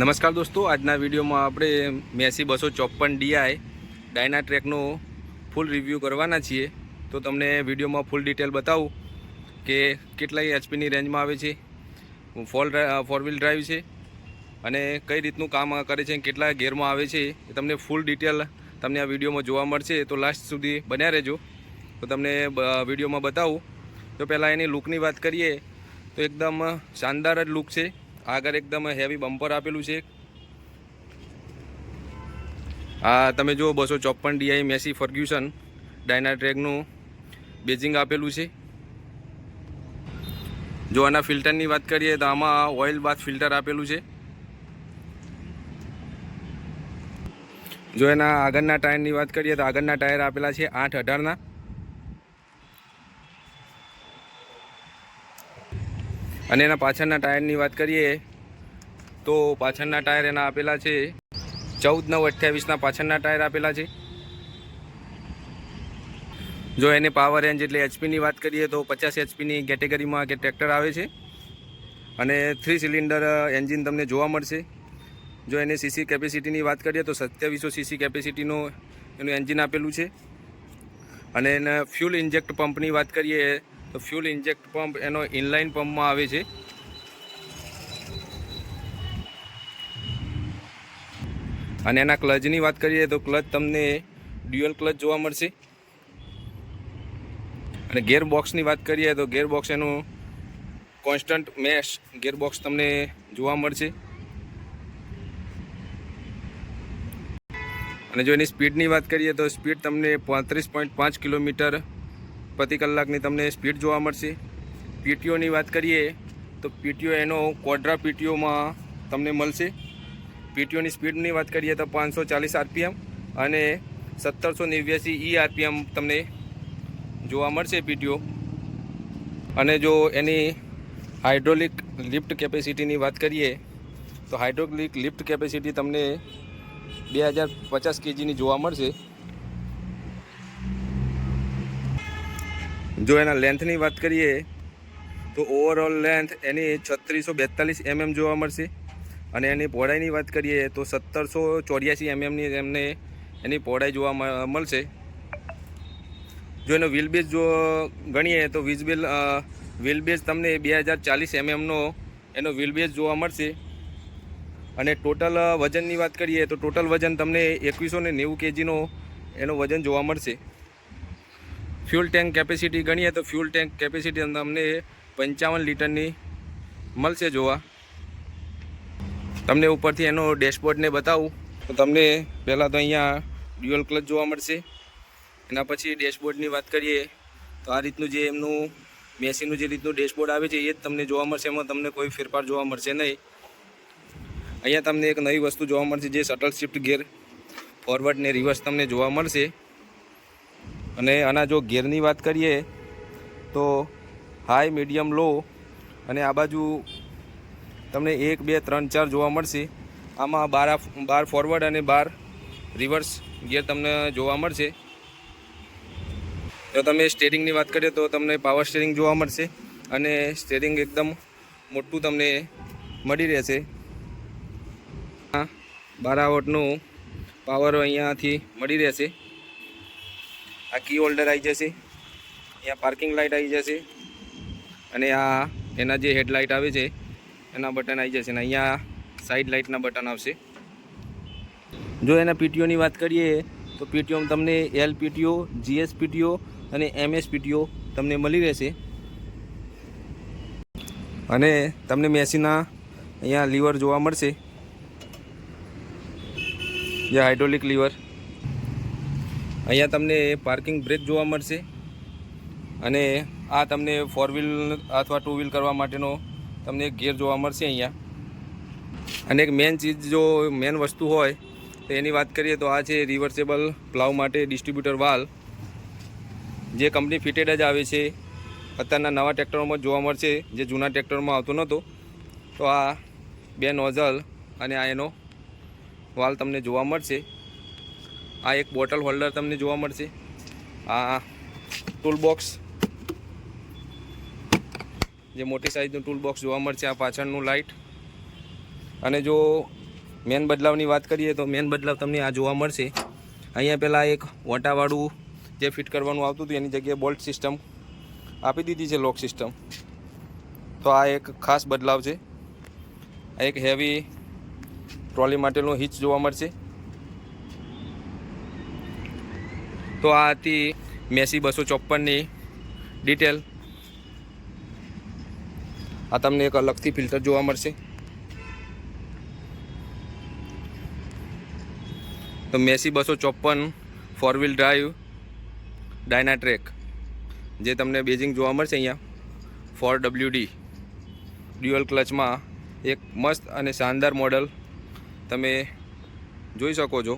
નમસ્કાર દોસ્તો, આજના વિડીયોમાં આપણે મેસી 254 DI ડાયનાટ્રેકનો ફૂલ રિવ્યૂ કરવાના છીએ. તો તમને વિડીયોમાં ફૂલ ડિટેલ બતાવું કે કેટલાય એચપીની રેન્જમાં આવે છે, ફોર વ્હીલ ડ્રાઈવ છે અને કઈ રીતનું કામ કરે છે, કેટલા ગેરમાં આવે છે એ તમને ફૂલ ડિટેલ તમને આ વિડીયોમાં જોવા મળશે. તો લાસ્ટ સુધી બન્યા રહેજો, તો તમને વિડીયોમાં બતાવું. તો પહેલાં એની લુકની વાત કરીએ તો એકદમ શાનદાર જ લુક છે. આગળ એકદમ હેવી બમ્પર આપેલું છે. આ તમે જુઓ 254 DI મેસી ફર્ગ્યુસન ડાયનાટ્રેકનું બેજિંગ આપેલું છે. જો આના ફિલ્ટરની વાત કરીએ તો આમાં ઓઇલ બાથ ફિલ્ટર આપેલું છે. જો એના આગળના ટાયરની વાત કરીએ તો આગળના ટાયર આપેલા છે 8/18ના. અને એના પાછળના ટાયરની વાત કરીએ તો પાછળના ટાયર એના આપેલા છે 14/9/28ના પાછળના ટાયર આપેલા છે. જો એને પાવર રેન્જ એટલે એચપીની વાત કરીએ તો 50 એચપીની કેટેગરીમાં કે ટ્રેક્ટર આવે છે અને 3 સિલિન્ડર એન્જિન તમને જોવા મળશે. જો એની સીસી કેપેસિટીની વાત કરીએ તો 2700 સીસી કેપેસિટીનું એનું એન્જિન આપેલું છે. અને એને ફ્યુલ ઇન્જેક્ટ પંપની વાત કરીએ તો ફ્યુલ ઇન્જેક્ટ પંપ એનો ઇનલાઇન પંપમાં આવે છે. અને એના ક્લચની વાત કરીએ તો ક્લચ તમને ડ્યુઅલ ક્લચ જોવા મળશે. અને ગેર બોક્સની વાત કરીએ તો ગેર બોક્સ એનું કોન્સ્ટન્ટ મેશ ગેર બોક્સ તમને જોવા મળશે. અને જો એની સ્પીડની વાત કરીએ તો સ્પીડ તમને 35.5 કિલોમીટર પ્રતિ કલાકની તમને સ્પીડ જોવા મળશે. પીટીઓની વાત કરીએ તો પીટીઓ એનો ક્વોડ્રા પીટીઓમાં તમને મળશે. પીટીઓની સ્પીડની વાત કરીએ તો 540 RPM અને 1789 RPM તમને જોવા મળશે પીટીઓ. અને જો એની હાઇડ્રોલિક લિફ્ટ કેપેસિટીની વાત કરીએ તો હાઇડ્રોલિક લિફ્ટ કેપેસિટી તમને 2050 kgની જોવા મળશે. જો એના લેન્થની વાત કરીએ તો ઓવરઓલ લેન્થ એની 3642 mm જોવા મળશે. અને એની પહોળાઈની વાત કરીએ તો 1784 mmની એમને એની પહોળાઈ જોવા મળશે. જો એનો વ્હીલ બેઝ જો ગણીએ તો વ્હીલ બેઝ તમને 2040 mmનો એનો વ્હીલ બેઝ જોવા મળશે. અને ટોટલ વજનની વાત કરીએ તો ટોટલ વજન તમને 2190 kgનો એનો વજન જોવા મળશે. ફ્યુલ ટેન્ક કેપેસિટી ગણીએ તો ફ્યુલ ટેન્ક કેપેસિટી તમને 55 લીટરની મળશે જોવા. તમને ઉપરથી એનો ડેશબોર્ડને બતાવું તો તમને પહેલાં તો અહીંયા ડ્યુઅલ ક્લચ જોવા મળશે. એના પછી ડેશબોર્ડની વાત કરીએ તો આ રીતનું જે એમનું મેસીનું જે રીતનું ડેશબોર્ડ આવે છે એ જ તમને જોવા મળશે. એમાં તમને કોઈ ફેરફાર જોવા મળશે નહીં. અહીંયા તમને એક નવી વસ્તુ જોવા મળશે જે શટલ શિફ્ટ ગેર ફોરવર્ડ ને રિવર્સ તમને જોવા મળશે. અને આના જો ગેરની વાત કરીએ તો હાઈ, મીડિયમ, લો અને આ બાજુ તમને 1 2 3 4 જોવા મળશે. આમાં 12 ફોરવર્ડ અને 12 રિવર્સ ગિયર તમને જોવા મળશે. જો તમે સ્ટેરિંગની વાત કરીએ તો તમને પાવર સ્ટેરિંગ જોવા મળશે અને સ્ટેરિંગ એકદમ મોટું તમને મળી રહેશે. 12 વોટનું પાવર અહીંયાથી મળી રહેશે. આ કી હોલ્ડર આવી જશે, અહીંયા પાર્કિંગ લાઇટ આવી જશે અને આ એના જે હેડલાઇટ આવે છે એના બટન આવી જશે. અને અહીંયા સાઈડ લાઇટના બટન આવશે. જો એના પીટીઓની વાત કરીએ તો પીટીઓમાં તમને એલ પીટીઓ, જીએસ પીટીઓ અને એમએસ પીટીઓ તમને મળી રહેશે. અને તમને મેસીના અહીંયા લીવર જોવા મળશે, જે હાઇડ્રોલિક લીવર. અહીંયા તમને પાર્કિંગ બ્રેક જોવા મળશે. અને આ તમને 4 વ્હીલ અથવા 2 વ્હીલ કરવા માટેનો તમને એક ગિયર જોવા મળશે અહીંયા. અને એક મેન ચીજ જો મેન વસ્તુ હોય તો એની વાત કરીએ તો આ છે રિવર્સેબલ પ્લાવ માટે ડિસ્ટ્રીબ્યુટર વાલ્વ, જે કંપની ફિટેડ જ આવે છે. અત્યારના નવા ટ્રેક્ટરોમાં જોવા મળશે, જે જૂના ટ્રેક્ટરમાં આવતો નહોતો. તો આ 2 નોઝલ અને આ એનો વાલ્વ તમને જોવા મળશે. આ એક બોટલ હોલ્ડર તમને જોવા મળશે. આ ટૂલ બોક્સ, જે મોટી સાઇઝનું ટૂલ બોક્સ જોવા મળશે. આ પાછળનું લાઇટ. અને જો મેન બદલાવની વાત કરીએ તો મેન બદલાવ તમને આ જોવા મળશે. અહીંયા પહેલાં એક વટાવાળું જે ફિટ કરવાનું આવતું હતું એની જગ્યાએ બોલ્ટ સિસ્ટમ આપી દીધી છે, લોક સિસ્ટમ. તો આ એક ખાસ બદલાવ છે. આ એક હેવી ટ્રોલી માટેનો હિચ જોવા મળશે. તો આ હતી મેસી 254ની ડિટેલ. આ તમને એક અલગથી ફિલ્ટર જોવા મળશે. તો મેસી 254 4 વ્હીલ ડ્રાઈવ ડાયનાટ્રેક જે તમને બેઝિંગ જોવા મળશે અહીંયા 4WD ડ્યુઅલ ક્લચમાં એક મસ્ત અને શાનદાર મોડલ તમે જોઈ શકો છો.